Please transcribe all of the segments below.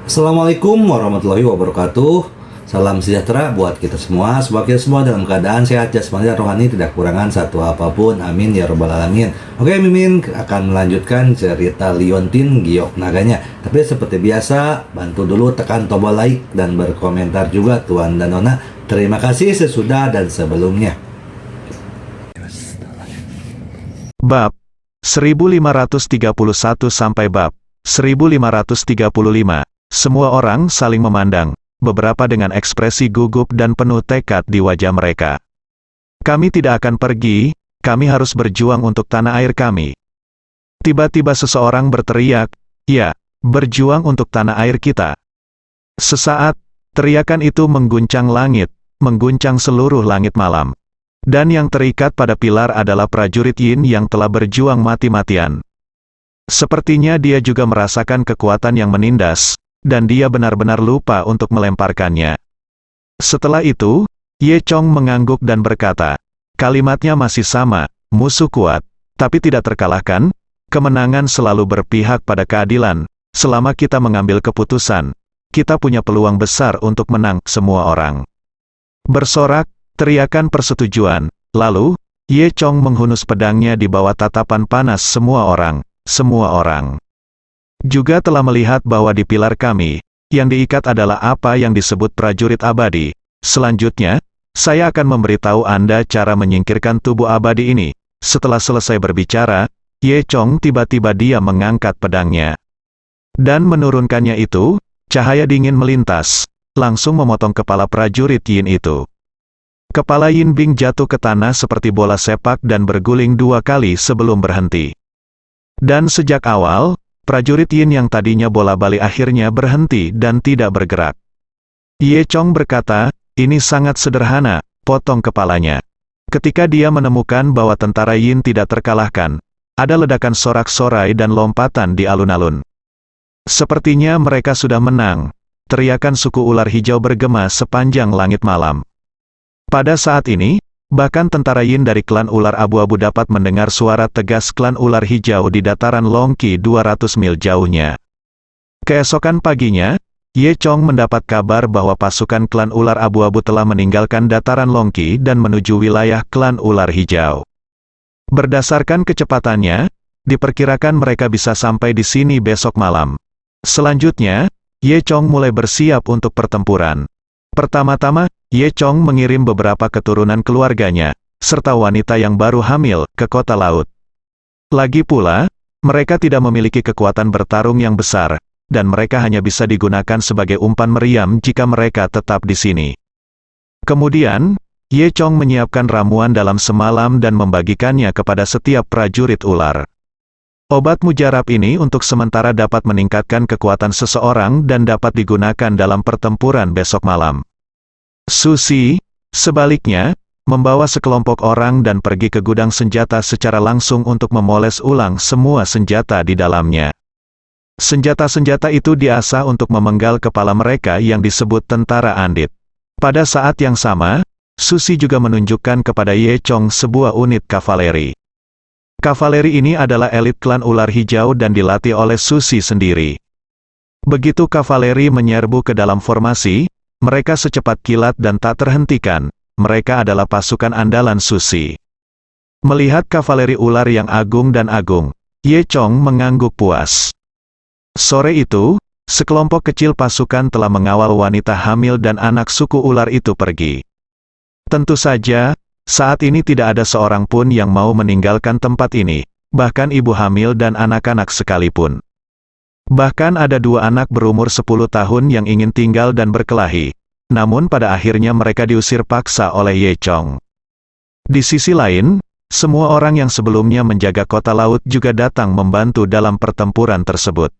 Assalamualaikum warahmatullahi wabarakatuh. Salam sejahtera buat kita semua. Semoga kita semua dalam keadaan sehat jasmani dan rohani, tidak kekurangan satu apapun. Amin ya robbal alamin. Oke, Mimin akan melanjutkan cerita Liontin Giok Naganya. Tapi seperti biasa, bantu dulu tekan tombol like dan berkomentar juga Tuan dan Nona. Terima kasih sesudah dan sebelumnya. Bab 1531 sampai bab 1535. Semua orang saling memandang, beberapa dengan ekspresi gugup dan penuh tekad di wajah mereka. Kami tidak akan pergi, kami harus berjuang untuk tanah air kami. Tiba-tiba seseorang berteriak, ya, berjuang untuk tanah air kita. Sesaat, teriakan itu mengguncang langit, mengguncang seluruh langit malam. Dan yang terikat pada pilar adalah prajurit Yin yang telah berjuang mati-matian. Sepertinya dia juga merasakan kekuatan yang menindas, dan dia benar-benar lupa untuk melemparkannya. Setelah itu, Ye Chong mengangguk dan berkata, kalimatnya masih sama, musuh kuat, tapi tidak terkalahkan, kemenangan selalu berpihak pada keadilan, selama kita mengambil keputusan, kita punya peluang besar untuk menang semua orang. Bersorak, teriakan persetujuan, lalu, Ye Chong menghunus pedangnya di bawah tatapan panas semua orang. Semua orang juga telah melihat bahwa di pilar kami, yang diikat adalah apa yang disebut prajurit abadi. Selanjutnya, saya akan memberitahu Anda cara menyingkirkan tubuh abadi ini. Setelah selesai berbicara, Ye Chong tiba-tiba dia mengangkat pedangnya. Dan menurunkannya itu, cahaya dingin melintas, langsung memotong kepala prajurit Yin itu. Kepala Yin Bing jatuh ke tanah seperti bola sepak dan berguling 2 kali sebelum berhenti. Dan sejak awal, prajurit Yin yang tadinya bola-balik akhirnya berhenti dan tidak bergerak. Ye Chong berkata, ini sangat sederhana, potong kepalanya. Ketika dia menemukan bahwa tentara Yin tidak terkalahkan, ada ledakan sorak-sorai dan lompatan di alun-alun. Sepertinya mereka sudah menang. Teriakan suku ular hijau bergema sepanjang langit malam. Pada saat ini, bahkan tentara Yin dari klan ular abu-abu dapat mendengar suara tegas klan ular hijau di dataran Longqi 200 mil jauhnya. Keesokan paginya, Ye Chong mendapat kabar bahwa pasukan klan ular abu-abu telah meninggalkan dataran Longqi dan menuju wilayah klan ular hijau. Berdasarkan kecepatannya, diperkirakan mereka bisa sampai di sini besok malam. Selanjutnya, Ye Chong mulai bersiap untuk pertempuran. Pertama-tama, Ye Chong mengirim beberapa keturunan keluarganya, serta wanita yang baru hamil, ke kota laut. Lagi pula, mereka tidak memiliki kekuatan bertarung yang besar, dan mereka hanya bisa digunakan sebagai umpan meriam jika mereka tetap di sini. Kemudian, Ye Chong menyiapkan ramuan dalam semalam dan membagikannya kepada setiap prajurit ular. Obat mujarab ini untuk sementara dapat meningkatkan kekuatan seseorang dan dapat digunakan dalam pertempuran besok malam. Susi, sebaliknya, membawa sekelompok orang dan pergi ke gudang senjata secara langsung untuk memoles ulang semua senjata di dalamnya. Senjata-senjata itu diasah untuk memenggal kepala mereka yang disebut tentara Andit. Pada saat yang sama, Susi juga menunjukkan kepada Ye Chong sebuah unit kavaleri. Kavaleri ini adalah elit klan ular hijau dan dilatih oleh Susi sendiri. Begitu kavaleri menyerbu ke dalam formasi, mereka secepat kilat dan tak terhentikan. Mereka adalah pasukan andalan Susi. Melihat kavaleri ular yang agung dan agung, Ye Chong mengangguk puas. Sore itu, sekelompok kecil pasukan telah mengawal wanita hamil dan anak suku ular itu pergi. Tentu saja, saat ini tidak ada seorang pun yang mau meninggalkan tempat ini, bahkan ibu hamil dan anak-anak sekalipun. Bahkan ada 2 anak berumur 10 tahun yang ingin tinggal dan berkelahi, namun pada akhirnya mereka diusir paksa oleh Ye Chong. Di sisi lain, semua orang yang sebelumnya menjaga kota laut juga datang membantu dalam pertempuran tersebut.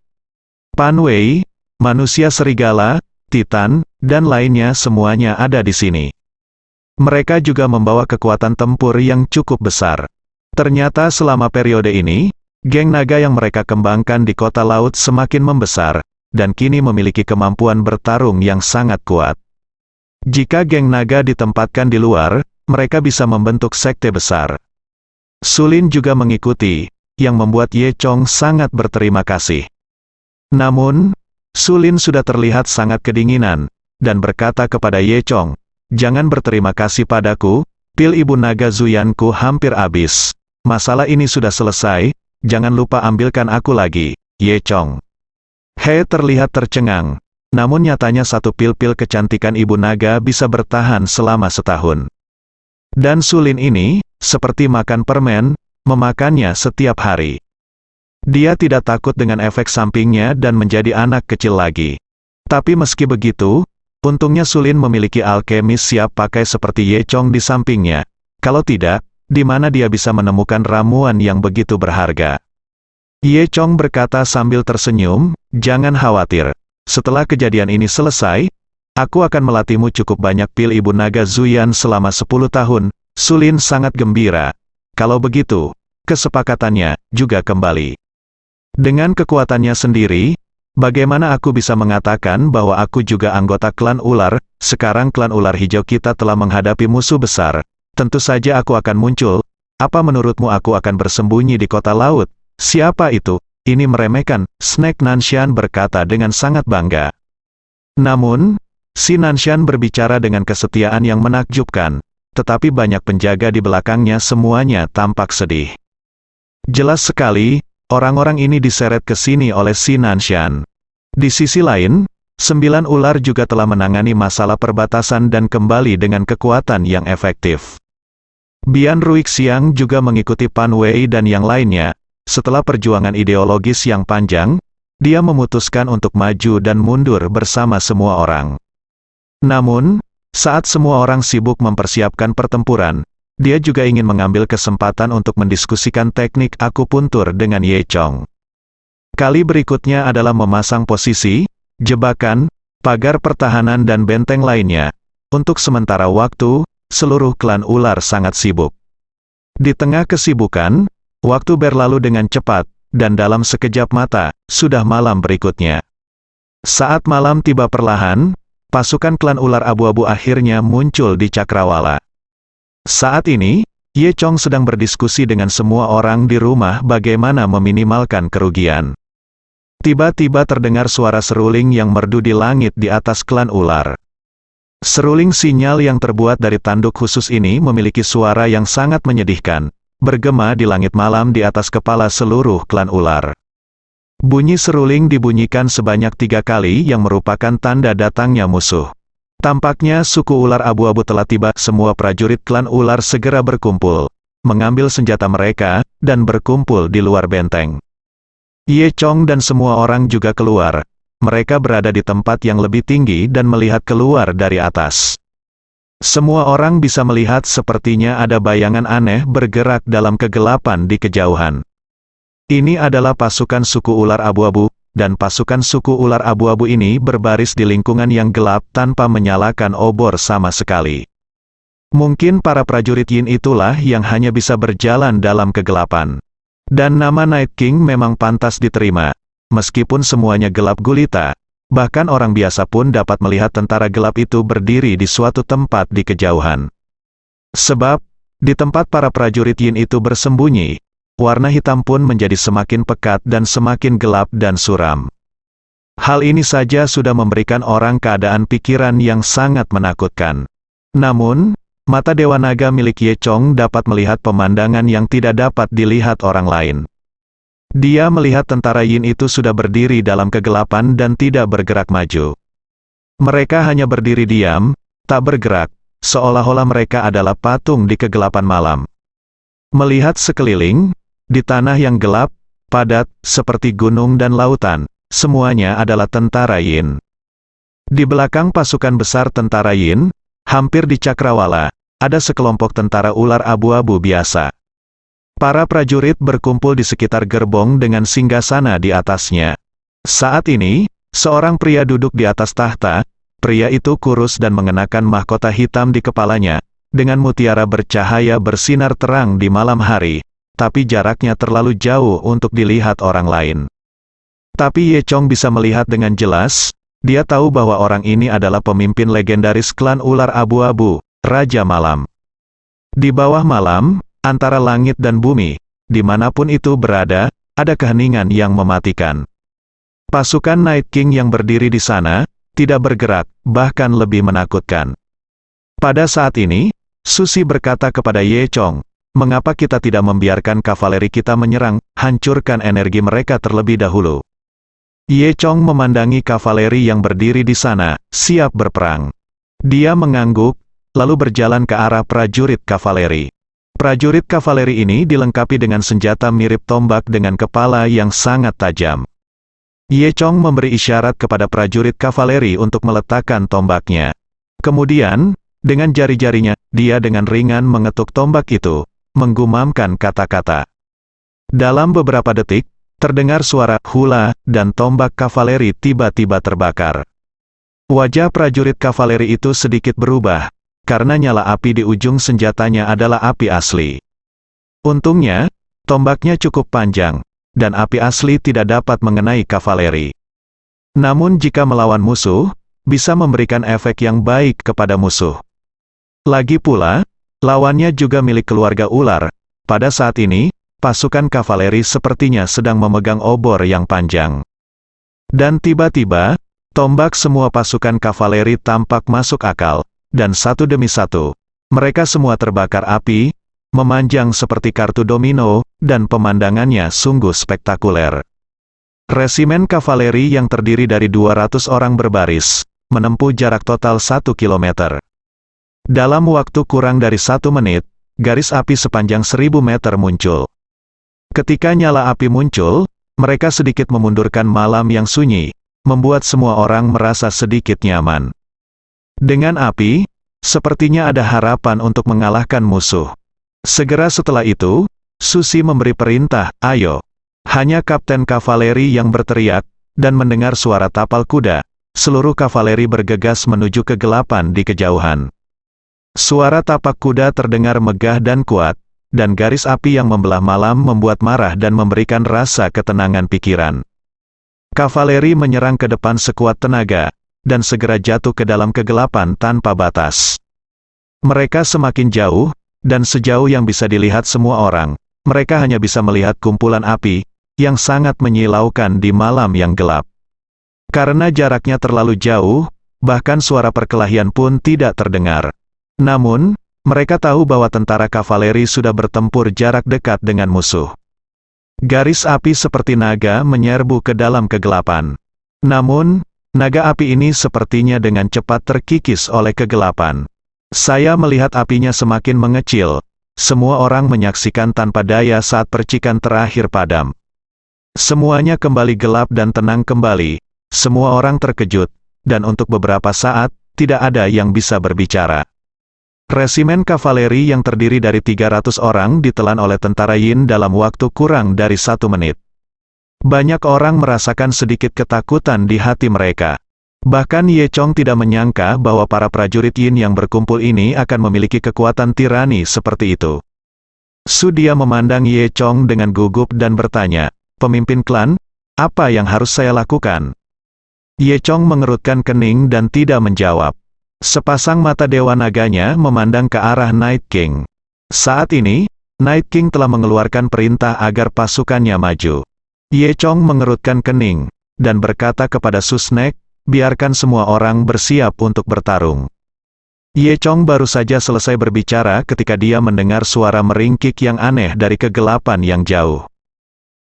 Pan Wei, manusia serigala, Titan, dan lainnya semuanya ada di sini. Mereka juga membawa kekuatan tempur yang cukup besar. Ternyata selama periode ini, geng naga yang mereka kembangkan di kota laut semakin membesar, dan kini memiliki kemampuan bertarung yang sangat kuat. Jika geng naga ditempatkan di luar, mereka bisa membentuk sekte besar. Sulin juga mengikuti, yang membuat Ye Chong sangat berterima kasih. Namun, Sulin sudah terlihat sangat kedinginan, dan berkata kepada Ye Chong, "Jangan berterima kasih padaku, pil ibu naga Zuyanku hampir habis. Masalah ini sudah selesai, jangan lupa ambilkan aku lagi, Ye Chong." He terlihat tercengang, namun nyatanya satu pil-pil kecantikan ibu naga bisa bertahan selama setahun. Dan Sulin ini, seperti makan permen, memakannya setiap hari. Dia tidak takut dengan efek sampingnya dan menjadi anak kecil lagi. Tapi meski begitu, untungnya Sulin memiliki alkemis siap pakai seperti Ye Chong di sampingnya. Kalau tidak, di mana dia bisa menemukan ramuan yang begitu berharga? Ye Chong berkata sambil tersenyum, "Jangan khawatir. Setelah kejadian ini selesai, aku akan melatihmu cukup banyak pil ibu naga Zuyan selama 10 tahun. Sulin sangat gembira. Kalau begitu, kesepakatannya juga kembali. Dengan kekuatannya sendiri, bagaimana aku bisa mengatakan bahwa aku juga anggota klan ular? Sekarang klan ular hijau kita telah menghadapi musuh besar. Tentu saja aku akan muncul. Apa menurutmu aku akan bersembunyi di kota laut? Siapa itu? Ini meremehkan, Snake Nanshan berkata dengan sangat bangga. Namun, si Nanshan berbicara dengan kesetiaan yang menakjubkan, tetapi banyak penjaga di belakangnya semuanya tampak sedih. Jelas sekali, orang-orang ini diseret ke sini oleh si Nanshan. Di sisi lain, 9 ular juga telah menangani masalah perbatasan dan kembali dengan kekuatan yang efektif. Bian Ruixiang juga mengikuti Pan Wei dan yang lainnya. Setelah perjuangan ideologis yang panjang, dia memutuskan untuk maju dan mundur bersama semua orang. Namun, saat semua orang sibuk mempersiapkan pertempuran, dia juga ingin mengambil kesempatan untuk mendiskusikan teknik akupuntur dengan Ye Chong. Kali berikutnya adalah memasang posisi, jebakan, pagar pertahanan dan benteng lainnya. Untuk sementara waktu, seluruh klan ular sangat sibuk. Di tengah kesibukan, waktu berlalu dengan cepat, dan dalam sekejap mata, sudah malam berikutnya. Saat malam tiba perlahan, pasukan klan ular abu-abu akhirnya muncul di Cakrawala. Saat ini, Ye Chong sedang berdiskusi dengan semua orang di rumah bagaimana meminimalkan kerugian. Tiba-tiba terdengar suara seruling yang merdu di langit di atas klan ular. Seruling sinyal yang terbuat dari tanduk khusus ini memiliki suara yang sangat menyedihkan, bergema di langit malam di atas kepala seluruh klan ular. Bunyi seruling dibunyikan sebanyak 3 kali yang merupakan tanda datangnya musuh. Tampaknya suku ular abu-abu telah tiba. Semua prajurit klan ular segera berkumpul, mengambil senjata mereka, dan berkumpul di luar benteng. Ye Chong dan semua orang juga keluar. Mereka berada di tempat yang lebih tinggi dan melihat keluar dari atas. Semua orang bisa melihat sepertinya ada bayangan aneh bergerak dalam kegelapan di kejauhan. Ini adalah pasukan suku ular abu-abu, dan pasukan suku ular abu-abu ini berbaris di lingkungan yang gelap tanpa menyalakan obor sama sekali. Mungkin para prajurit Yin itulah yang hanya bisa berjalan dalam kegelapan. Dan nama Night King memang pantas diterima. Meskipun semuanya gelap gulita, bahkan orang biasa pun dapat melihat tentara gelap itu berdiri di suatu tempat di kejauhan. Sebab, di tempat para prajurit Yin itu bersembunyi, warna hitam pun menjadi semakin pekat dan semakin gelap dan suram. Hal ini saja sudah memberikan orang keadaan pikiran yang sangat menakutkan. Namun, mata Dewa Naga milik Ye Chong dapat melihat pemandangan yang tidak dapat dilihat orang lain. Dia melihat tentara Yin itu sudah berdiri dalam kegelapan dan tidak bergerak maju. Mereka hanya berdiri diam, tak bergerak, seolah-olah mereka adalah patung di kegelapan malam. Melihat sekeliling, di tanah yang gelap, padat, seperti gunung dan lautan, semuanya adalah tentara Yin. Di belakang pasukan besar tentara Yin, hampir di Cakrawala, ada sekelompok tentara ular abu-abu biasa. Para prajurit berkumpul di sekitar gerbong dengan singgasana di atasnya. Saat ini, seorang pria duduk di atas tahta. Pria itu kurus dan mengenakan mahkota hitam di kepalanya, dengan mutiara bercahaya bersinar terang di malam hari. Tapi jaraknya terlalu jauh untuk dilihat orang lain. Tapi Ye Chong bisa melihat dengan jelas, dia tahu bahwa orang ini adalah pemimpin legendaris klan ular abu-abu, Raja Malam. Di bawah malam, antara langit dan bumi, dimanapun itu berada, ada keheningan yang mematikan. Pasukan Night King yang berdiri di sana, tidak bergerak, bahkan lebih menakutkan. Pada saat ini, Susi berkata kepada Ye Chong, "Mengapa kita tidak membiarkan kavaleri kita menyerang, hancurkan energi mereka terlebih dahulu?" Ye Chong memandangi kavaleri yang berdiri di sana, siap berperang. Dia mengangguk, lalu berjalan ke arah prajurit kavaleri. Prajurit kavaleri ini dilengkapi dengan senjata mirip tombak dengan kepala yang sangat tajam. Ye Chong memberi isyarat kepada prajurit kavaleri untuk meletakkan tombaknya. Kemudian, dengan jari-jarinya, dia dengan ringan mengetuk tombak itu, menggumamkan kata-kata. Dalam beberapa detik, terdengar suara hula, dan tombak kavaleri tiba-tiba terbakar. Wajah prajurit kavaleri itu sedikit berubah, karena nyala api di ujung senjatanya adalah api asli. Untungnya, tombaknya cukup panjang, dan api asli tidak dapat mengenai kavaleri. Namun jika melawan musuh, bisa memberikan efek yang baik kepada musuh. Lagi pula, lawannya juga milik keluarga ular. Pada saat ini, pasukan kavaleri sepertinya sedang memegang obor yang panjang. Dan tiba-tiba, tombak semua pasukan kavaleri tampak masuk akal, dan satu demi satu, mereka semua terbakar api, memanjang seperti kartu domino, dan pemandangannya sungguh spektakuler. Resimen kavaleri yang terdiri dari 200 orang berbaris, menempuh jarak total 1 kilometer. Dalam waktu kurang dari 1 menit, garis api sepanjang 1000 meter muncul. Ketika nyala api muncul, mereka sedikit memundurkan malam yang sunyi, membuat semua orang merasa sedikit nyaman. Dengan api, sepertinya ada harapan untuk mengalahkan musuh. Segera setelah itu, Susi memberi perintah, "Ayo." Hanya kapten kavaleri yang berteriak, dan mendengar suara tapal kuda, seluruh kavaleri bergegas menuju kegelapan di kejauhan. Suara tapak kuda terdengar megah dan kuat, dan garis api yang membelah malam membuat marah dan memberikan rasa ketenangan pikiran. Kavaleri menyerang ke depan sekuat tenaga, dan segera jatuh ke dalam kegelapan tanpa batas. Mereka semakin jauh, dan sejauh yang bisa dilihat semua orang, mereka hanya bisa melihat kumpulan api, yang sangat menyilaukan di malam yang gelap. Karena jaraknya terlalu jauh, bahkan suara perkelahian pun tidak terdengar. Namun, mereka tahu bahwa tentara kavaleri sudah bertempur jarak dekat dengan musuh. Garis api seperti naga menyerbu ke dalam kegelapan. Namun, naga api ini sepertinya dengan cepat terkikis oleh kegelapan. Saya melihat apinya semakin mengecil. Semua orang menyaksikan tanpa daya saat percikan terakhir padam. Semuanya kembali gelap dan tenang kembali. Semua orang terkejut, dan untuk beberapa saat, tidak ada yang bisa berbicara. Resimen kavaleri yang terdiri dari 300 orang ditelan oleh tentara Yin dalam waktu kurang dari 1 menit. Banyak orang merasakan sedikit ketakutan di hati mereka. Bahkan Ye Chong tidak menyangka bahwa para prajurit Yin yang berkumpul ini akan memiliki kekuatan tirani seperti itu. Dia memandang Ye Chong dengan gugup dan bertanya, "Pemimpin klan, apa yang harus saya lakukan?" Ye Chong mengerutkan kening dan tidak menjawab. Sepasang mata Dewa Naganya memandang ke arah Night King. Saat ini, Night King telah mengeluarkan perintah agar pasukannya maju. Ye Chong mengerutkan kening, dan berkata kepada Susnek, "Biarkan semua orang bersiap untuk bertarung." Ye Chong baru saja selesai berbicara ketika dia mendengar suara meringkik yang aneh dari kegelapan yang jauh.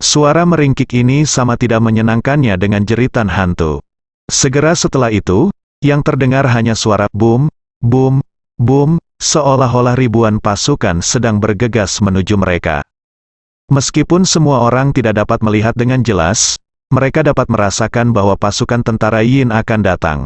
Suara meringkik ini sama tidak menyenangkannya dengan jeritan hantu. Segera setelah itu, yang terdengar hanya suara boom, boom, boom, seolah-olah ribuan pasukan sedang bergegas menuju mereka. Meskipun semua orang tidak dapat melihat dengan jelas, mereka dapat merasakan bahwa pasukan tentara Yin akan datang.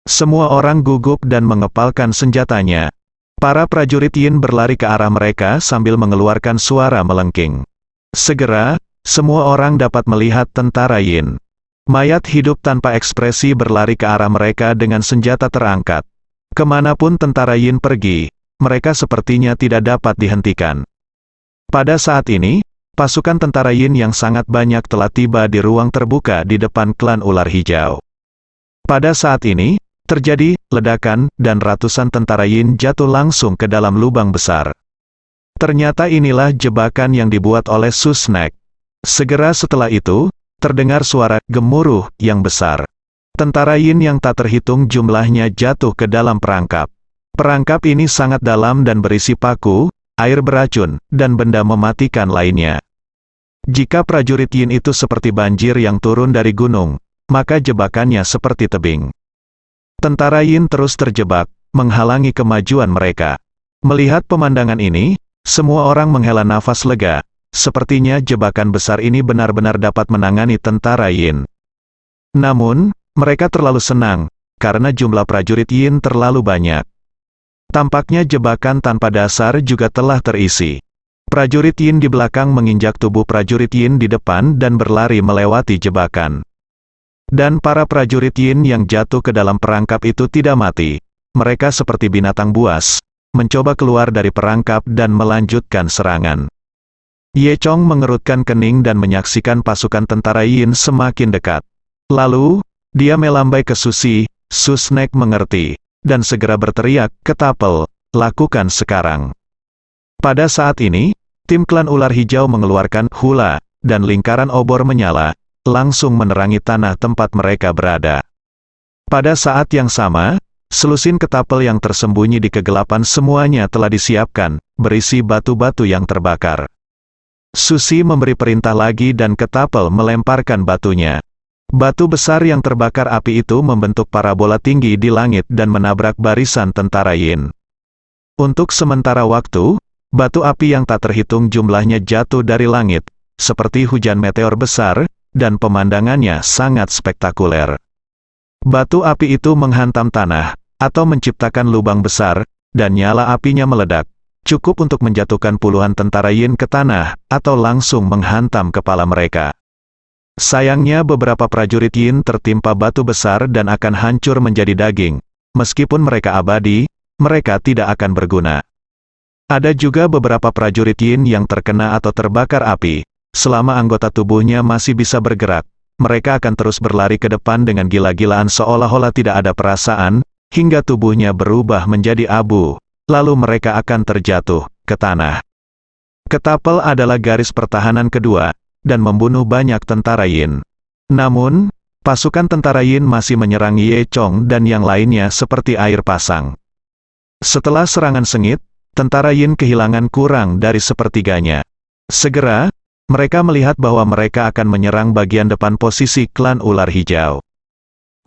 Semua orang gugup dan mengepalkan senjatanya. Para prajurit Yin berlari ke arah mereka sambil mengeluarkan suara melengking. Segera, semua orang dapat melihat tentara Yin. Mayat hidup tanpa ekspresi berlari ke arah mereka dengan senjata terangkat. Kemanapun tentara Yin pergi, mereka sepertinya tidak dapat dihentikan. Pada saat ini, pasukan tentara Yin yang sangat banyak telah tiba di ruang terbuka di depan klan ular hijau. Pada saat ini, terjadi ledakan, dan ratusan tentara Yin jatuh langsung ke dalam lubang besar. Ternyata inilah jebakan yang dibuat oleh Susnek. Segera setelah itu, terdengar suara gemuruh yang besar. Tentara Yin yang tak terhitung jumlahnya jatuh ke dalam perangkap. Perangkap ini sangat dalam dan berisi paku, air beracun, dan benda mematikan lainnya. Jika prajurit Yin itu seperti banjir yang turun dari gunung, maka jebakannya seperti tebing. Tentara Yin terus terjebak, menghalangi kemajuan mereka. Melihat pemandangan ini, semua orang menghela nafas lega. Sepertinya jebakan besar ini benar-benar dapat menangani tentara Yin. Namun, mereka terlalu senang, karena jumlah prajurit Yin terlalu banyak. Tampaknya jebakan tanpa dasar juga telah terisi. Prajurit Yin di belakang menginjak tubuh prajurit Yin di depan dan berlari melewati jebakan. Dan para prajurit Yin yang jatuh ke dalam perangkap itu tidak mati. Mereka seperti binatang buas, mencoba keluar dari perangkap dan melanjutkan serangan. Ye Chong mengerutkan kening dan menyaksikan pasukan tentara Yin semakin dekat. Lalu, dia melambai ke Susi. Susnek mengerti, dan segera berteriak, "Ketapel, lakukan sekarang." Pada saat ini, tim klan ular hijau mengeluarkan hula, dan lingkaran obor menyala, langsung menerangi tanah tempat mereka berada. Pada saat yang sama, selusin ketapel yang tersembunyi di kegelapan semuanya telah disiapkan, berisi batu-batu yang terbakar. Susi memberi perintah lagi dan ketapel melemparkan batunya. Batu besar yang terbakar api itu membentuk parabola tinggi di langit dan menabrak barisan tentara Yin. Untuk sementara waktu, batu api yang tak terhitung jumlahnya jatuh dari langit, seperti hujan meteor besar, dan pemandangannya sangat spektakuler. Batu api itu menghantam tanah, atau menciptakan lubang besar, dan nyala apinya meledak. Cukup untuk menjatuhkan puluhan tentara Yin ke tanah, atau langsung menghantam kepala mereka. Sayangnya beberapa prajurit Yin tertimpa batu besar dan akan hancur menjadi daging. Meskipun mereka abadi, mereka tidak akan berguna. Ada juga beberapa prajurit Yin yang terkena atau terbakar api. Selama anggota tubuhnya masih bisa bergerak, mereka akan terus berlari ke depan dengan gila-gilaan seolah-olah tidak ada perasaan, hingga tubuhnya berubah menjadi abu. Lalu mereka akan terjatuh ke tanah. Ketapel adalah garis pertahanan kedua, dan membunuh banyak tentara Yin. Namun, pasukan tentara Yin masih menyerang Ye Chong dan yang lainnya seperti air pasang. Setelah serangan sengit, tentara Yin kehilangan kurang dari sepertiganya. Segera, mereka melihat bahwa mereka akan menyerang bagian depan posisi klan ular hijau.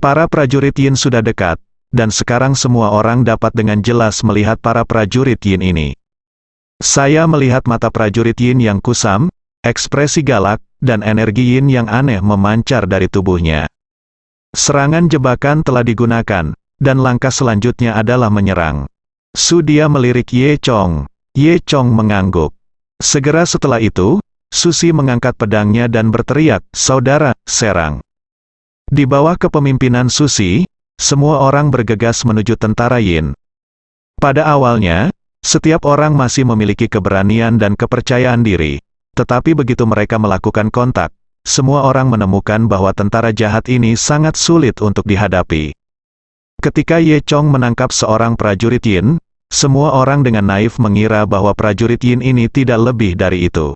Para prajurit Yin sudah dekat, dan sekarang semua orang dapat dengan jelas melihat para prajurit Yin ini. Saya melihat mata prajurit Yin yang kusam, ekspresi galak, dan energi Yin yang aneh memancar dari tubuhnya. Serangan jebakan telah digunakan, dan langkah selanjutnya adalah menyerang. Su dia melirik Ye Chong. Ye Chong mengangguk. Segera setelah itu, Susi mengangkat pedangnya dan berteriak, "Saudara, serang." Di bawah kepemimpinan Susi, semua orang bergegas menuju tentara Yin. Pada awalnya, setiap orang masih memiliki keberanian dan kepercayaan diri. Tetapi begitu mereka melakukan kontak, semua orang menemukan bahwa tentara jahat ini sangat sulit untuk dihadapi. Ketika Ye Chong menangkap seorang prajurit Yin, semua orang dengan naif mengira bahwa prajurit Yin ini tidak lebih dari itu.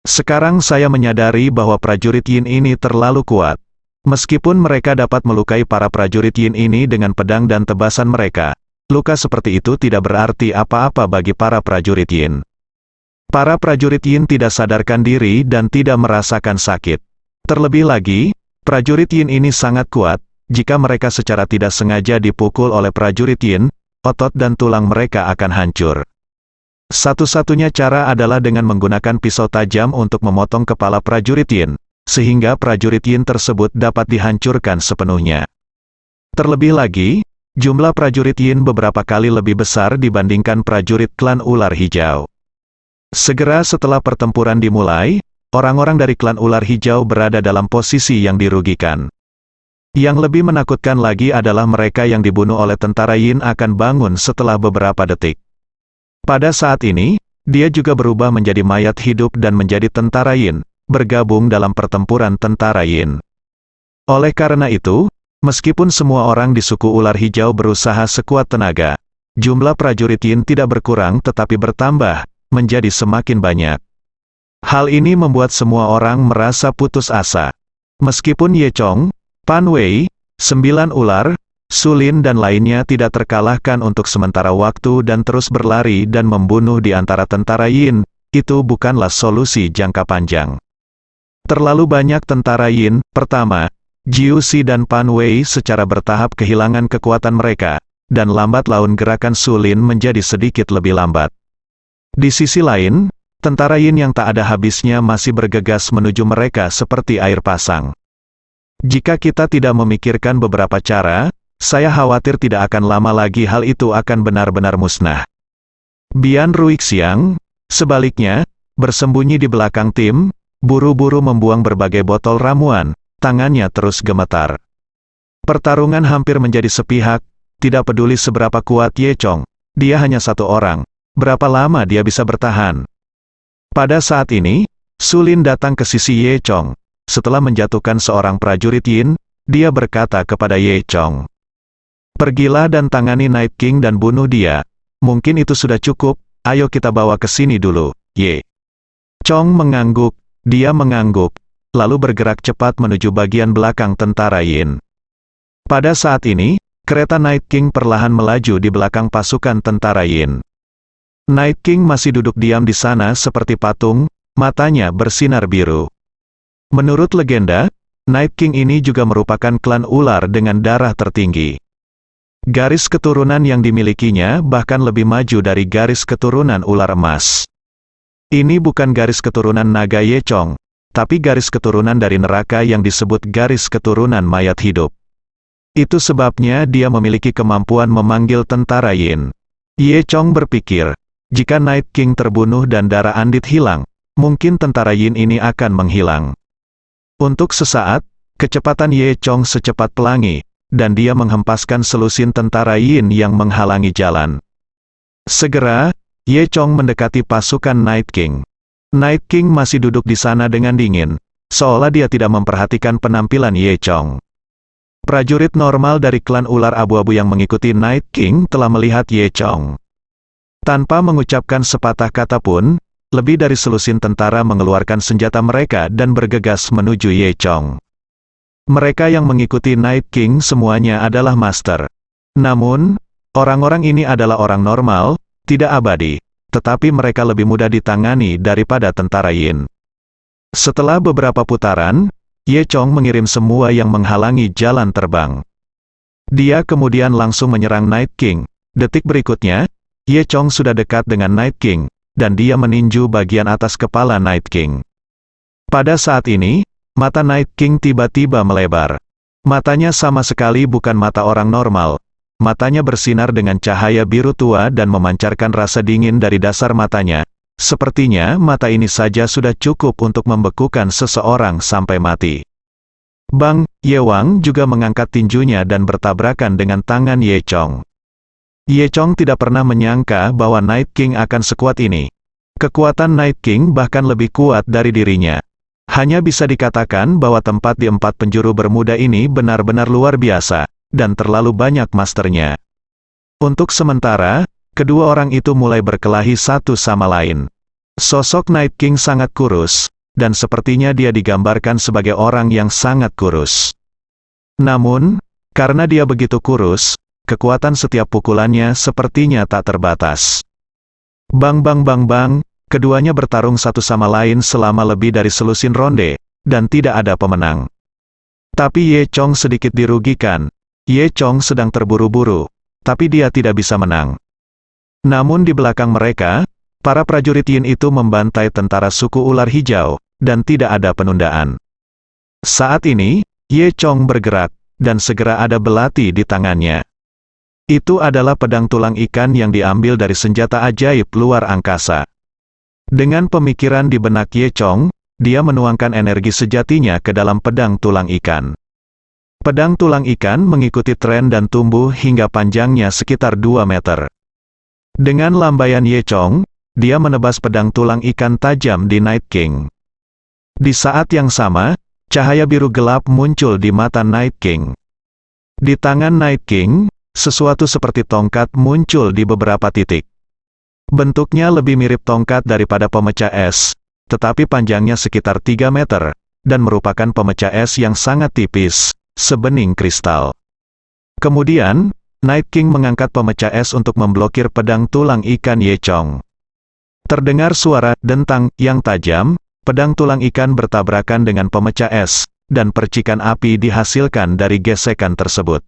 Sekarang saya menyadari bahwa prajurit Yin ini terlalu kuat. Meskipun mereka dapat melukai para prajurit Yin ini dengan pedang dan tebasan mereka, luka seperti itu tidak berarti apa-apa bagi para prajurit Yin. Para prajurit Yin tidak sadarkan diri dan tidak merasakan sakit. Terlebih lagi, prajurit Yin ini sangat kuat. Jika mereka secara tidak sengaja dipukul oleh prajurit Yin, otot dan tulang mereka akan hancur. Satu-satunya cara adalah dengan menggunakan pisau tajam untuk memotong kepala prajurit Yin, sehingga prajurit Yin tersebut dapat dihancurkan sepenuhnya. Terlebih lagi, jumlah prajurit Yin beberapa kali lebih besar dibandingkan prajurit klan ular hijau. Segera setelah pertempuran dimulai, orang-orang dari klan ular hijau berada dalam posisi yang dirugikan. Yang lebih menakutkan lagi adalah mereka yang dibunuh oleh tentara Yin akan bangun setelah beberapa detik. Pada saat ini, dia juga berubah menjadi mayat hidup dan menjadi tentara Yin, bergabung dalam pertempuran tentara Yin. Oleh karena itu, meskipun semua orang di suku ular hijau berusaha sekuat tenaga, jumlah prajurit Yin tidak berkurang tetapi bertambah, menjadi semakin banyak. Hal ini membuat semua orang merasa putus asa. Meskipun Ye Chong, Pan Wei, 9 ular, Su Lin dan lainnya tidak terkalahkan untuk sementara waktu dan terus berlari dan membunuh di antara tentara Yin, itu bukanlah solusi jangka panjang. Terlalu banyak tentara Yin, pertama, Jiu Si dan Pan Wei secara bertahap kehilangan kekuatan mereka, dan lambat laun gerakan Su Lin menjadi sedikit lebih lambat. Di sisi lain, tentara Yin yang tak ada habisnya masih bergegas menuju mereka seperti air pasang. Jika kita tidak memikirkan beberapa cara, saya khawatir tidak akan lama lagi hal itu akan benar-benar musnah. Bian Ruixiang, sebaliknya, bersembunyi di belakang tim, buru-buru membuang berbagai botol ramuan, tangannya terus gemetar. Pertarungan hampir menjadi sepihak, tidak peduli seberapa kuat Ye Chong, dia hanya satu orang, berapa lama dia bisa bertahan. Pada saat ini, Su Lin datang ke sisi Ye Chong. Setelah menjatuhkan seorang prajurit Yin, dia berkata kepada Ye Chong, "Pergilah dan tangani Night King dan bunuh dia. Mungkin itu sudah cukup, ayo kita bawa ke sini dulu." Ye Chong mengangguk, dia mengangguk, lalu bergerak cepat menuju bagian belakang tentara Yin. Pada saat ini, kereta Night King perlahan melaju di belakang pasukan tentara Yin. Night King masih duduk diam di sana seperti patung, matanya bersinar biru. Menurut legenda, Night King ini juga merupakan klan ular dengan darah tertinggi. Garis keturunan yang dimilikinya bahkan lebih maju dari garis keturunan ular emas. Ini bukan garis keturunan naga Ye Chong, tapi garis keturunan dari neraka yang disebut garis keturunan mayat hidup. Itu sebabnya dia memiliki kemampuan memanggil tentara Yin. Ye Chong berpikir, jika Night King terbunuh dan darah Andit hilang, mungkin tentara Yin ini akan menghilang. Untuk sesaat, kecepatan Ye Chong secepat pelangi, dan dia menghempaskan selusin tentara Yin yang menghalangi jalan. Segera, Ye Chong mendekati pasukan Night King. Night King masih duduk di sana dengan dingin, seolah dia tidak memperhatikan penampilan Ye Chong. Prajurit normal dari klan ular abu-abu yang mengikuti Night King telah melihat Ye Chong. Tanpa mengucapkan sepatah kata pun, lebih dari selusin tentara mengeluarkan senjata mereka dan bergegas menuju Ye Chong. Mereka yang mengikuti Night King semuanya adalah master. Namun, orang-orang ini adalah orang normal, tidak abadi, tetapi mereka lebih mudah ditangani daripada tentara Yin. Setelah beberapa putaran, Ye Chong mengirim semua yang menghalangi jalan terbang. Dia kemudian langsung menyerang Night King. Detik berikutnya, Ye Chong sudah dekat dengan Night King, dan dia meninju bagian atas kepala Night King. Pada saat ini, mata Night King tiba-tiba melebar. Matanya sama sekali bukan mata orang normal. Matanya bersinar dengan cahaya biru tua dan memancarkan rasa dingin dari dasar matanya. Sepertinya mata ini saja sudah cukup untuk membekukan seseorang sampai mati. Bang Ye Wang juga mengangkat tinjunya dan bertabrakan dengan tangan Ye Chong. Ye Chong tidak pernah menyangka bahwa Night King akan sekuat ini. Kekuatan Night King bahkan lebih kuat dari dirinya. Hanya bisa dikatakan bahwa tempat di 4 penjuru bermuda ini benar-benar luar biasa, dan terlalu banyak masternya. Untuk sementara, kedua orang itu mulai berkelahi satu sama lain. Sosok Night King sangat kurus, dan sepertinya dia digambarkan sebagai orang yang sangat kurus. Namun, karena dia begitu kurus, kekuatan setiap pukulannya sepertinya tak terbatas. Bang bang bang bang, keduanya bertarung satu sama lain selama lebih dari selusin ronde, dan tidak ada pemenang. Tapi Ye Chong sedikit dirugikan. Ye Chong sedang terburu-buru, tapi dia tidak bisa menang. Namun di belakang mereka, para prajurit Yin itu membantai tentara suku ular hijau, dan tidak ada penundaan. Saat ini, Ye Chong bergerak, dan segera ada belati di tangannya. Itu adalah pedang tulang ikan yang diambil dari senjata ajaib luar angkasa. Dengan pemikiran di benak Ye Chong, dia menuangkan energi sejatinya ke dalam pedang tulang ikan. Pedang tulang ikan mengikuti tren dan tumbuh hingga panjangnya sekitar 2 meter. Dengan lambaian Ye Chong, dia menebas pedang tulang ikan tajam di Night King. Di saat yang sama, cahaya biru gelap muncul di mata Night King. Di tangan Night King, sesuatu seperti tongkat muncul di beberapa titik. Bentuknya lebih mirip tongkat daripada pemecah es, tetapi panjangnya sekitar 3 meter, dan merupakan pemecah es yang sangat tipis, sebening kristal. Kemudian, Night King mengangkat pemecah es untuk memblokir pedang tulang ikan Ye Chong. Terdengar suara dentang yang tajam, pedang tulang ikan bertabrakan dengan pemecah es, dan percikan api dihasilkan dari gesekan tersebut.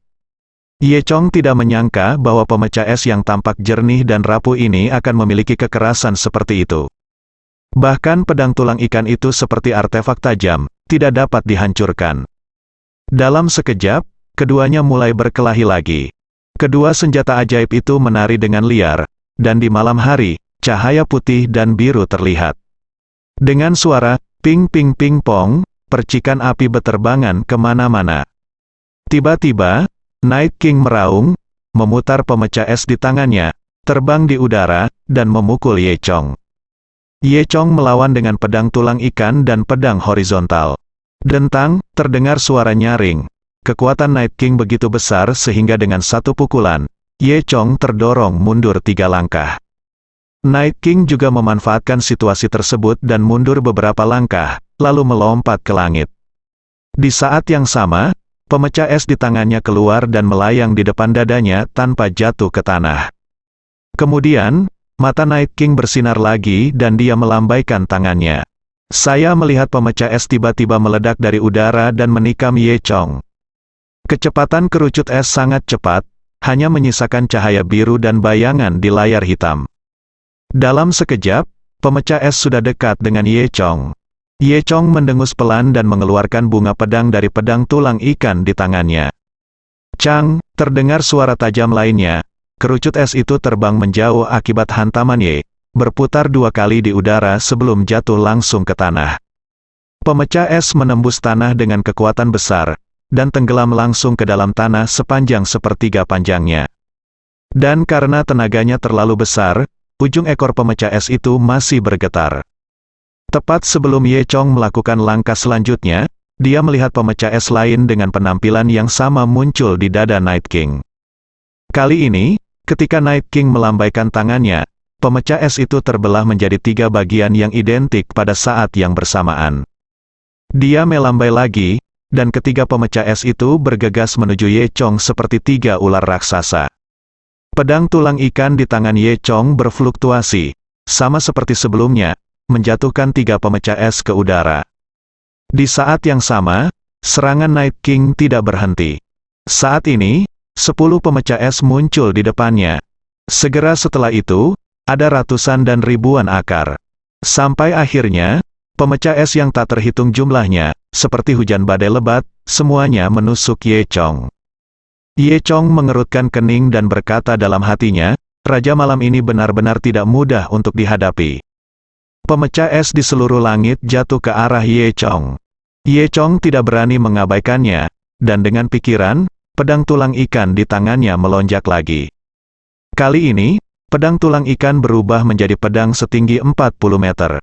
Ye Chong tidak menyangka bahwa pemecah es yang tampak jernih dan rapuh ini akan memiliki kekerasan seperti itu. Bahkan pedang tulang ikan itu seperti artefak tajam, tidak dapat dihancurkan. Dalam sekejap, keduanya mulai berkelahi lagi. Kedua senjata ajaib itu menari dengan liar, dan di malam hari, cahaya putih dan biru terlihat. Dengan suara, ping ping ping pong, percikan api beterbangan kemana-mana. Tiba-tiba, Night King meraung, memutar pemecah es di tangannya, terbang di udara, dan memukul Ye Chong. Ye Chong melawan dengan pedang tulang ikan dan pedang horizontal. Dentang, terdengar suara nyaring. Kekuatan Night King begitu besar sehingga dengan satu pukulan, Ye Chong terdorong mundur 3 langkah. Night King juga memanfaatkan situasi tersebut dan mundur beberapa langkah, lalu melompat ke langit. Di saat yang sama, pemecah es di tangannya keluar dan melayang di depan dadanya tanpa jatuh ke tanah. Kemudian, mata Night King bersinar lagi dan dia melambaikan tangannya. Saya melihat pemecah es tiba-tiba meledak dari udara dan menikam Ye Chong. Kecepatan kerucut es sangat cepat, hanya menyisakan cahaya biru dan bayangan di layar hitam. Dalam sekejap, pemecah es sudah dekat dengan Ye Chong. Ye Chong mendengus pelan dan mengeluarkan bunga pedang dari pedang tulang ikan di tangannya. Cang, terdengar suara tajam lainnya. Kerucut es itu terbang menjauh akibat hantaman Ye, berputar 2 kali di udara sebelum jatuh langsung ke tanah. Pemecah es menembus tanah dengan kekuatan besar, dan tenggelam langsung ke dalam tanah sepanjang sepertiga panjangnya. Dan karena tenaganya terlalu besar, ujung ekor pemecah es itu masih bergetar. Tepat sebelum Ye Chong melakukan langkah selanjutnya, dia melihat pemecah es lain dengan penampilan yang sama muncul di dada Night King. Kali ini, ketika Night King melambaikan tangannya, pemecah es itu terbelah menjadi 3 bagian yang identik pada saat yang bersamaan. Dia melambai lagi, dan ketiga pemecah es itu bergegas menuju Ye Chong seperti 3 ular raksasa. Pedang tulang ikan di tangan Ye Chong berfluktuasi, sama seperti sebelumnya, menjatuhkan 3 pemecah es ke udara. Di saat yang sama, serangan Night King tidak berhenti. Saat ini, 10 pemecah es muncul di depannya. Segera setelah itu, ada ratusan dan ribuan akar. Sampai akhirnya, pemecah es yang tak terhitung jumlahnya, seperti hujan badai lebat, semuanya menusuk Ye Chong. Ye Chong mengerutkan kening dan berkata dalam hatinya, Raja malam ini benar-benar tidak mudah untuk dihadapi. Pemecah es di seluruh langit jatuh ke arah Ye Chong. Ye Chong tidak berani mengabaikannya, dan dengan pikiran, pedang tulang ikan di tangannya melonjak lagi. Kali ini, pedang tulang ikan berubah menjadi pedang setinggi 40 meter.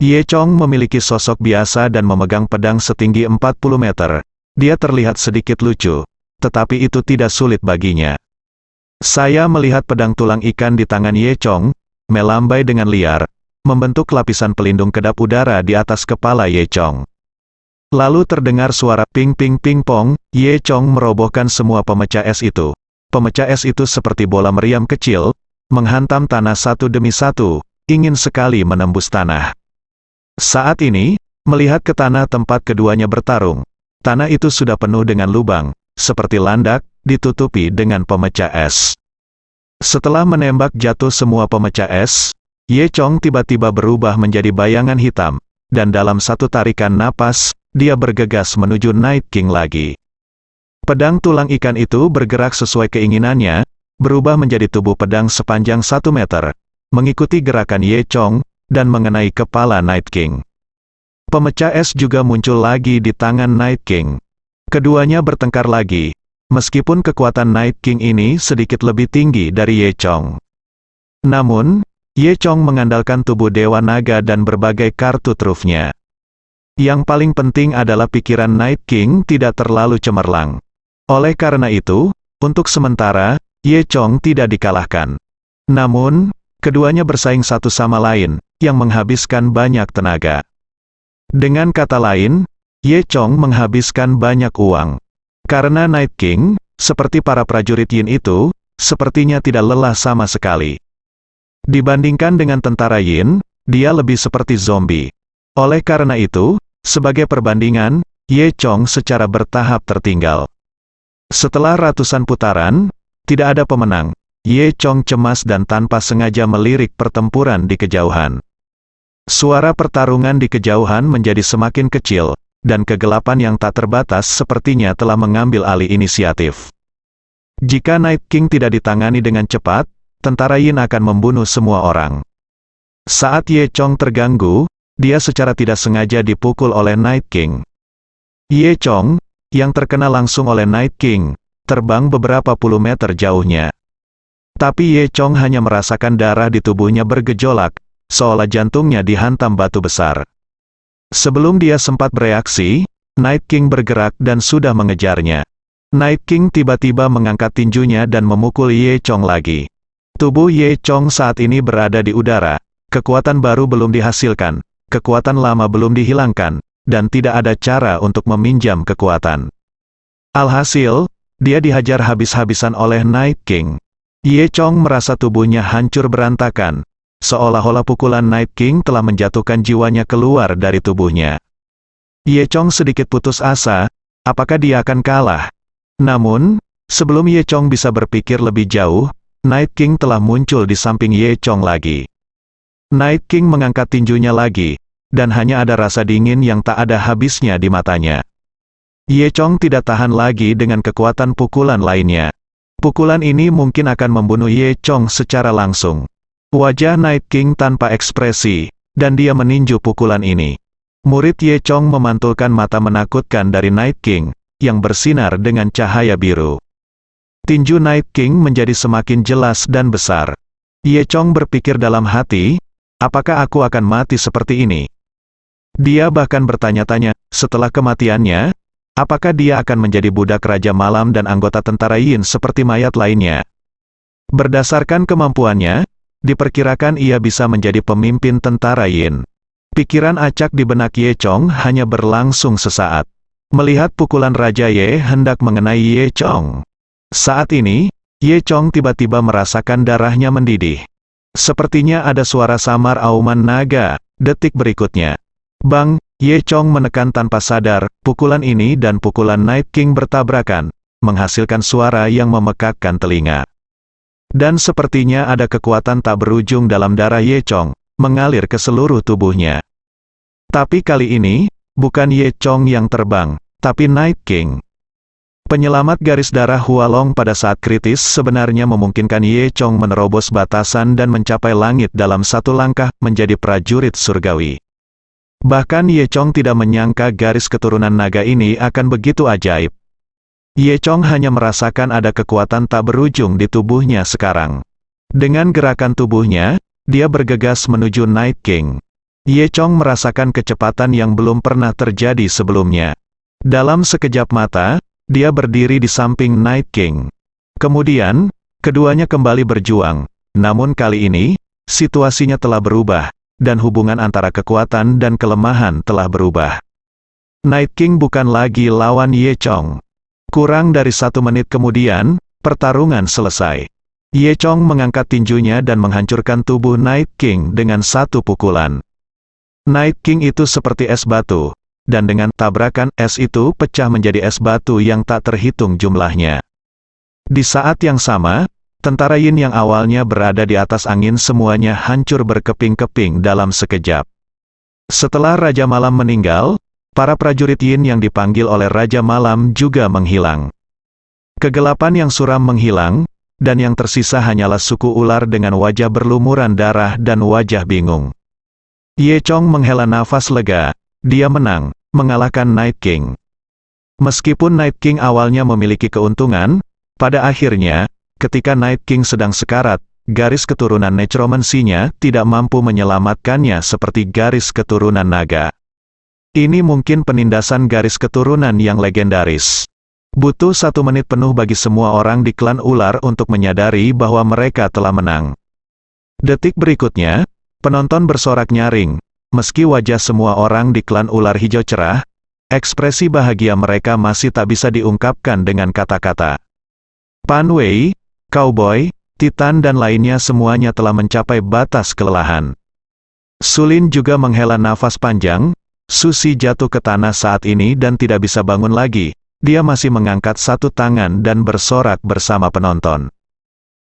Ye Chong memiliki sosok biasa dan memegang pedang setinggi 40 meter. Dia terlihat sedikit lucu, tetapi itu tidak sulit baginya. Saya melihat pedang tulang ikan di tangan Ye Chong, melambai dengan liar, membentuk lapisan pelindung kedap udara di atas kepala Ye Chong. Lalu terdengar suara ping ping ping pong, Ye Chong merobohkan semua pemecah es itu. Pemecah es itu seperti bola meriam kecil, menghantam tanah satu demi satu, ingin sekali menembus tanah. Saat ini, melihat ke tanah tempat keduanya bertarung, tanah itu sudah penuh dengan lubang, seperti landak, ditutupi dengan pemecah es. Setelah menembak jatuh semua pemecah es, Ye Chong tiba-tiba berubah menjadi bayangan hitam, dan dalam satu tarikan napas, dia bergegas menuju Night King lagi. Pedang tulang ikan itu bergerak sesuai keinginannya, berubah menjadi tubuh pedang sepanjang 1 meter, mengikuti gerakan Ye Chong, dan mengenai kepala Night King. Pemecah es juga muncul lagi di tangan Night King. Keduanya bertengkar lagi, meskipun kekuatan Night King ini sedikit lebih tinggi dari Ye Chong. Namun, Ye Chong mengandalkan tubuh Dewa Naga dan berbagai kartu trufnya. Yang paling penting adalah pikiran Night King tidak terlalu cemerlang. Oleh karena itu, untuk sementara, Ye Chong tidak dikalahkan. Namun, keduanya bersaing satu sama lain, yang menghabiskan banyak tenaga. Dengan kata lain, Ye Chong menghabiskan banyak uang. Karena Night King, seperti para prajurit Yin itu, sepertinya tidak lelah sama sekali. Dibandingkan dengan tentara Yin, dia lebih seperti zombie. Oleh karena itu, sebagai perbandingan, Ye Chong secara bertahap tertinggal. Setelah ratusan putaran, tidak ada pemenang. Ye Chong cemas dan tanpa sengaja melirik pertempuran di kejauhan. Suara pertarungan di kejauhan menjadi semakin kecil, dan kegelapan yang tak terbatas sepertinya telah mengambil alih inisiatif. Jika Night King tidak ditangani dengan cepat, tentara Yin akan membunuh semua orang. Saat Ye Chong terganggu, dia secara tidak sengaja dipukul oleh Night King. Ye Chong, yang terkena langsung oleh Night King, terbang beberapa puluh meter jauhnya. Tapi Ye Chong hanya merasakan darah di tubuhnya bergejolak, seolah jantungnya dihantam batu besar. Sebelum dia sempat bereaksi, Night King bergerak dan sudah mengejarnya. Night King tiba-tiba mengangkat tinjunya dan memukul Ye Chong lagi. Tubuh Ye Chong saat ini berada di udara, kekuatan baru belum dihasilkan, kekuatan lama belum dihilangkan, dan tidak ada cara untuk meminjam kekuatan. Alhasil, dia dihajar habis-habisan oleh Night King. Ye Chong merasa tubuhnya hancur berantakan, seolah-olah pukulan Night King telah menjatuhkan jiwanya keluar dari tubuhnya. Ye Chong sedikit putus asa, apakah dia akan kalah? Namun, sebelum Ye Chong bisa berpikir lebih jauh, Night King telah muncul di samping Ye Chong lagi. Night King mengangkat tinjunya lagi, dan hanya ada rasa dingin yang tak ada habisnya di matanya. Ye Chong tidak tahan lagi dengan kekuatan pukulan lainnya. Pukulan ini mungkin akan membunuh Ye Chong secara langsung. Wajah Night King tanpa ekspresi, dan dia meninju pukulan ini. Murid Ye Chong memantulkan mata menakutkan dari Night King, yang bersinar dengan cahaya biru. Tinju Night King menjadi semakin jelas dan besar. Ye Chong berpikir dalam hati, apakah aku akan mati seperti ini? Dia bahkan bertanya-tanya, setelah kematiannya, apakah dia akan menjadi budak Raja Malam dan anggota tentara Yin seperti mayat lainnya? Berdasarkan kemampuannya, diperkirakan ia bisa menjadi pemimpin tentara Yin. Pikiran acak di benak Ye Chong hanya berlangsung sesaat. Melihat pukulan Raja Ye hendak mengenai Ye Chong. Saat ini, Ye Chong tiba-tiba merasakan darahnya mendidih. Sepertinya ada suara samar auman naga. Detik berikutnya, bang, Ye Chong menekan tanpa sadar, pukulan ini dan pukulan Night King bertabrakan, menghasilkan suara yang memekakkan telinga. Dan sepertinya ada kekuatan tak berujung dalam darah Ye Chong, mengalir ke seluruh tubuhnya. Tapi kali ini, bukan Ye Chong yang terbang, tapi Night King. Penyelamat garis darah Hualong pada saat kritis sebenarnya memungkinkan Ye Chong menerobos batasan dan mencapai langit dalam satu langkah menjadi prajurit surgawi. Bahkan Ye Chong tidak menyangka garis keturunan naga ini akan begitu ajaib. Ye Chong hanya merasakan ada kekuatan tak berujung di tubuhnya sekarang. Dengan gerakan tubuhnya, dia bergegas menuju Night King. Ye Chong merasakan kecepatan yang belum pernah terjadi sebelumnya. Dalam sekejap mata, dia berdiri di samping Night King. Kemudian, keduanya kembali berjuang. Namun kali ini, situasinya telah berubah, dan hubungan antara kekuatan dan kelemahan telah berubah. Night King bukan lagi lawan Ye Chong. Kurang dari 1 menit kemudian, pertarungan selesai. Ye Chong mengangkat tinjunya dan menghancurkan tubuh Night King dengan satu pukulan. Night King itu seperti es batu, dan dengan tabrakan es itu pecah menjadi es batu yang tak terhitung jumlahnya. Di saat yang sama, tentara Yin yang awalnya berada di atas angin semuanya hancur berkeping-keping dalam sekejap. Setelah Raja Malam meninggal, para prajurit Yin yang dipanggil oleh Raja Malam juga menghilang. Kegelapan yang suram menghilang, dan yang tersisa hanyalah suku ular dengan wajah berlumuran darah dan wajah bingung. Ye Chong menghela nafas lega. Dia menang, mengalahkan Night King. Meskipun Night King awalnya memiliki keuntungan, pada akhirnya, ketika Night King sedang sekarat, garis keturunan necromancy-nya tidak mampu menyelamatkannya seperti garis keturunan naga. Ini mungkin penindasan garis keturunan yang legendaris. Butuh 1 menit penuh bagi semua orang di klan ular untuk menyadari bahwa mereka telah menang. Detik berikutnya, penonton bersorak nyaring. meski wajah semua orang di klan ular hijau cerah, ekspresi bahagia mereka masih tak bisa diungkapkan dengan kata-kata. Pan Wei, Cowboy, Titan dan lainnya semuanya telah mencapai batas kelelahan. Sulin juga menghela nafas panjang. Susi jatuh ke tanah saat ini dan tidak bisa bangun lagi. Dia masih mengangkat satu tangan dan bersorak bersama penonton.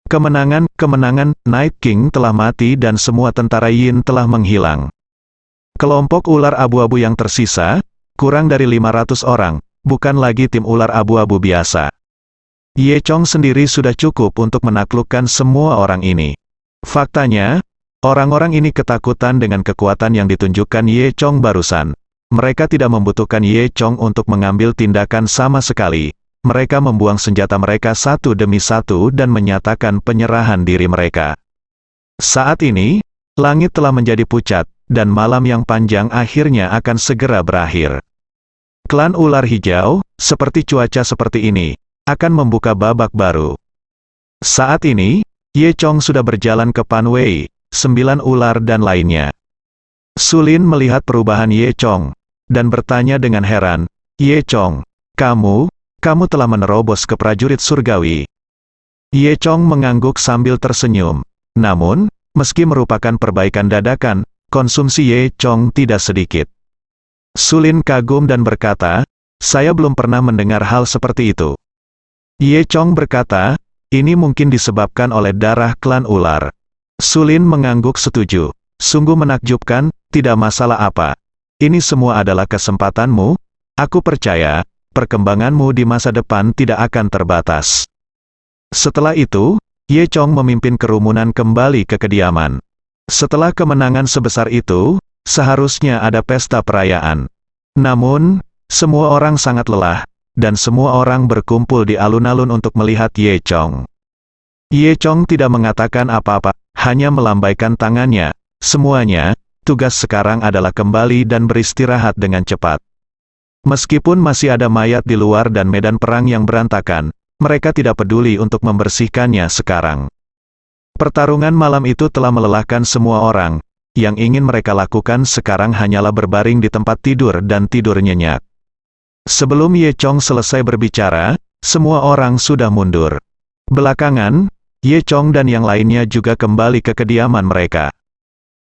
Kemenangan, kemenangan, Night King telah mati dan semua tentara Yin telah menghilang. Kelompok ular abu-abu yang tersisa, kurang dari 500 orang, bukan lagi tim ular abu-abu biasa. Ye Chong sendiri sudah cukup untuk menaklukkan semua orang ini. Faktanya, orang-orang ini ketakutan dengan kekuatan yang ditunjukkan Ye Chong barusan. Mereka tidak membutuhkan Ye Chong untuk mengambil tindakan sama sekali. Mereka membuang senjata mereka satu demi satu dan menyatakan penyerahan diri mereka. Saat ini, langit telah menjadi pucat, dan malam yang panjang akhirnya akan segera berakhir. Klan ular hijau, seperti cuaca seperti ini, akan membuka babak baru. Saat ini, Ye Chong sudah berjalan ke Pan Wei, 9 ular dan lainnya. Sulin melihat perubahan Ye Chong, dan bertanya dengan heran, Ye Chong, kamu telah menerobos ke prajurit surgawi. Ye Chong mengangguk sambil tersenyum. Namun, meski merupakan perbaikan dadakan, konsumsi Ye Chong tidak sedikit. Sulin kagum dan berkata, saya belum pernah mendengar hal seperti itu. Ye Chong berkata, ini mungkin disebabkan oleh darah klan ular. Sulin mengangguk setuju. Sungguh menakjubkan, tidak masalah apa. Ini semua adalah kesempatanmu. Aku percaya, perkembanganmu di masa depan tidak akan terbatas. Setelah itu, Ye Chong memimpin kerumunan kembali ke kediaman. Setelah kemenangan sebesar itu, seharusnya ada pesta perayaan. Namun, semua orang sangat lelah, dan semua orang berkumpul di alun-alun untuk melihat Ye Chong. Ye Chong tidak mengatakan apa-apa, hanya melambaikan tangannya. Semuanya, tugas sekarang adalah kembali dan beristirahat dengan cepat. Meskipun masih ada mayat di luar dan medan perang yang berantakan, mereka tidak peduli untuk membersihkannya sekarang. Pertarungan malam itu telah melelahkan semua orang. Yang ingin mereka lakukan sekarang hanyalah berbaring di tempat tidur dan tidur nyenyak. Sebelum Ye Chong selesai berbicara, semua orang sudah mundur. Belakangan, Ye Chong dan yang lainnya juga kembali ke kediaman mereka.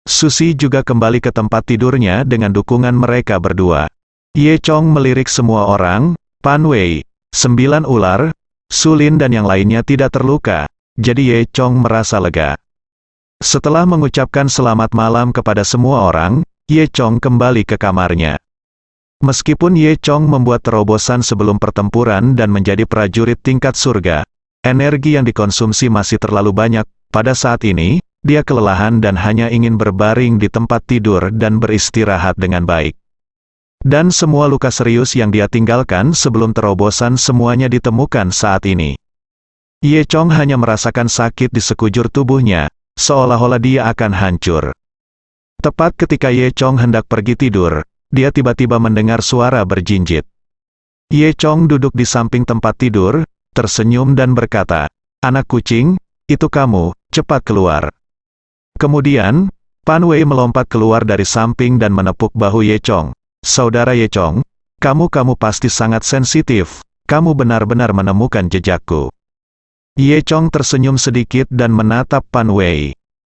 Susi juga kembali ke tempat tidurnya dengan dukungan mereka berdua. Ye Chong melirik semua orang, Pan Wei, 9 ular, Sulin dan yang lainnya tidak terluka, jadi Ye Chong merasa lega. Setelah mengucapkan selamat malam kepada semua orang, Ye Chong kembali ke kamarnya. Meskipun Ye Chong membuat terobosan sebelum pertempuran dan menjadi prajurit tingkat surga, energi yang dikonsumsi masih terlalu banyak. Pada saat ini, dia kelelahan dan hanya ingin berbaring di tempat tidur dan beristirahat dengan baik. Dan semua luka serius yang dia tinggalkan sebelum terobosan semuanya ditemukan saat ini. Ye Chong hanya merasakan sakit di sekujur tubuhnya, seolah-olah dia akan hancur. Tepat ketika Ye Chong hendak pergi tidur, dia tiba-tiba mendengar suara berjinjit. Ye Chong duduk di samping tempat tidur, tersenyum dan berkata, "Anak kucing, itu kamu, cepat keluar." Kemudian, Pan Wei melompat keluar dari samping dan menepuk bahu Ye Chong. "Saudara Ye Chong, kamu pasti sangat sensitif, kamu benar-benar menemukan jejakku." Ye Chong tersenyum sedikit dan menatap Pan Wei.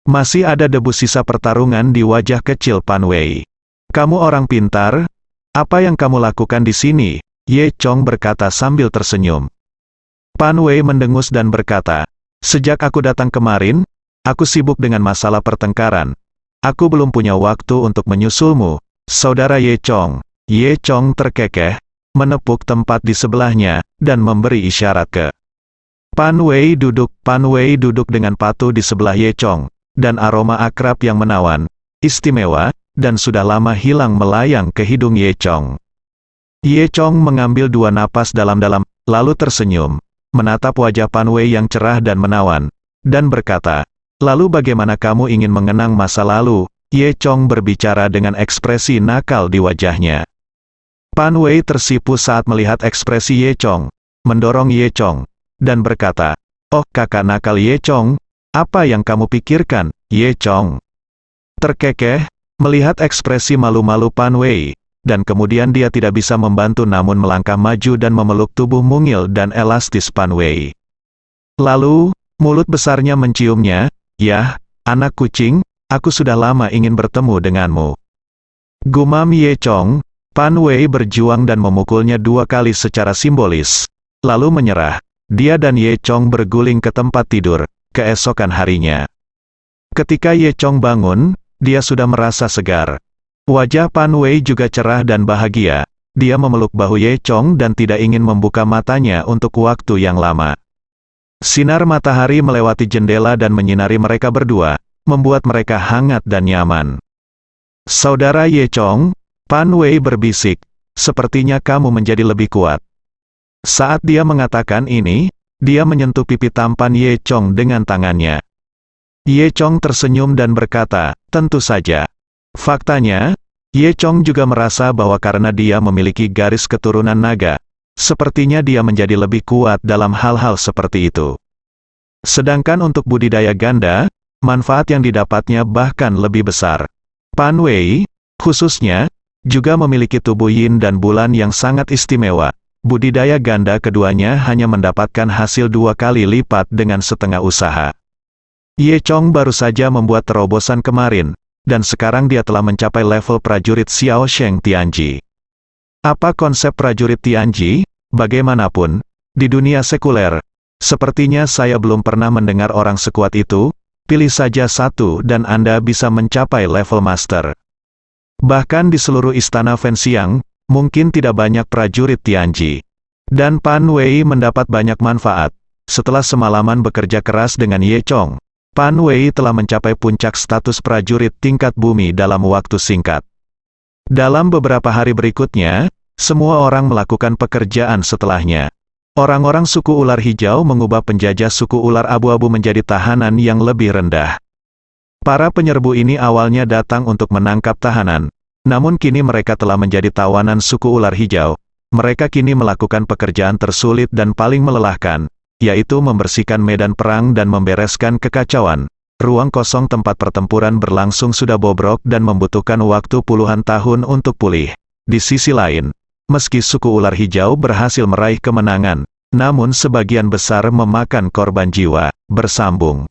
Masih ada debu sisa pertarungan di wajah kecil Pan Wei. "Kamu orang pintar, apa yang kamu lakukan di sini?" Ye Chong berkata sambil tersenyum. Pan Wei mendengus dan berkata, "Sejak aku datang kemarin, aku sibuk dengan masalah pertengkaran. Aku belum punya waktu untuk menyusulmu, Saudara Ye Chong." Ye Chong terkekeh, menepuk tempat di sebelahnya, dan memberi isyarat ke Pan Wei duduk. Pan Wei duduk dengan patuh di sebelah Ye Chong, dan aroma akrab yang menawan, istimewa, dan sudah lama hilang melayang ke hidung Ye Chong. Ye Chong mengambil 2 napas dalam-dalam, lalu tersenyum, menatap wajah Pan Wei yang cerah dan menawan, dan berkata, "Lalu bagaimana kamu ingin mengenang masa lalu?" Ye Chong berbicara dengan ekspresi nakal di wajahnya. Pan Wei tersipu saat melihat ekspresi Ye Chong, mendorong Ye Chong, dan berkata, "Oh, kakak nakal Ye Chong, apa yang kamu pikirkan, Ye Chong?" Terkekeh, Melihat ekspresi malu-malu Pan Wei, dan kemudian dia tidak bisa membantu namun melangkah maju dan memeluk tubuh mungil dan elastis Pan Wei. Lalu, mulut besarnya menciumnya, "Yah, anak kucing, aku sudah lama ingin bertemu denganmu." Gumam Ye Chong. Pan Wei berjuang dan memukulnya 2 kali secara simbolis, lalu menyerah. Dia dan Ye Chong berguling ke tempat tidur, keesokan harinya. Ketika Ye Chong bangun, dia sudah merasa segar. Wajah Pan Wei juga cerah dan bahagia. Dia memeluk bahu Ye Chong dan tidak ingin membuka matanya untuk waktu yang lama. Sinar matahari melewati jendela dan menyinari mereka berdua, membuat mereka hangat dan nyaman. "Saudara Ye Chong," Pan Wei berbisik, "sepertinya kamu menjadi lebih kuat." Saat dia mengatakan ini, dia menyentuh pipi tampan Ye Chong dengan tangannya. Ye Chong tersenyum dan berkata, "Tentu saja." Faktanya, Ye Chong juga merasa bahwa karena dia memiliki garis keturunan naga, sepertinya dia menjadi lebih kuat dalam hal-hal seperti itu. Sedangkan untuk budidaya ganda, manfaat yang didapatnya bahkan lebih besar. Pan Wei, khususnya, juga memiliki tubuh yin dan bulan yang sangat istimewa. Budidaya ganda keduanya hanya mendapatkan hasil 2 kali lipat dengan setengah usaha. Ye Chong baru saja membuat terobosan kemarin, dan sekarang dia telah mencapai level prajurit Xiao Sheng Tianji. Apa konsep prajurit Tianji? Bagaimanapun, di dunia sekuler, sepertinya saya belum pernah mendengar orang sekuat itu. Pilih saja satu dan Anda bisa mencapai level master. Bahkan di seluruh istana Fenxiang, mungkin tidak banyak prajurit Tianji. Dan Pan Wei mendapat banyak manfaat. Setelah semalaman bekerja keras dengan Ye Chong, Pan Wei telah mencapai puncak status prajurit tingkat bumi dalam waktu singkat. Dalam beberapa hari berikutnya, semua orang melakukan pekerjaan setelahnya. Orang-orang suku ular hijau mengubah penjajah suku ular abu-abu menjadi tahanan yang lebih rendah. Para penyerbu ini awalnya datang untuk menangkap tahanan, namun kini mereka telah menjadi tawanan suku ular hijau. Mereka kini melakukan pekerjaan tersulit dan paling melelahkan, yaitu membersihkan medan perang dan membereskan kekacauan. Ruang kosong tempat pertempuran berlangsung sudah bobrok dan membutuhkan waktu puluhan tahun untuk pulih. Di sisi lain, meski suku ular hijau berhasil meraih kemenangan, namun sebagian besar memakan korban jiwa. Bersambung.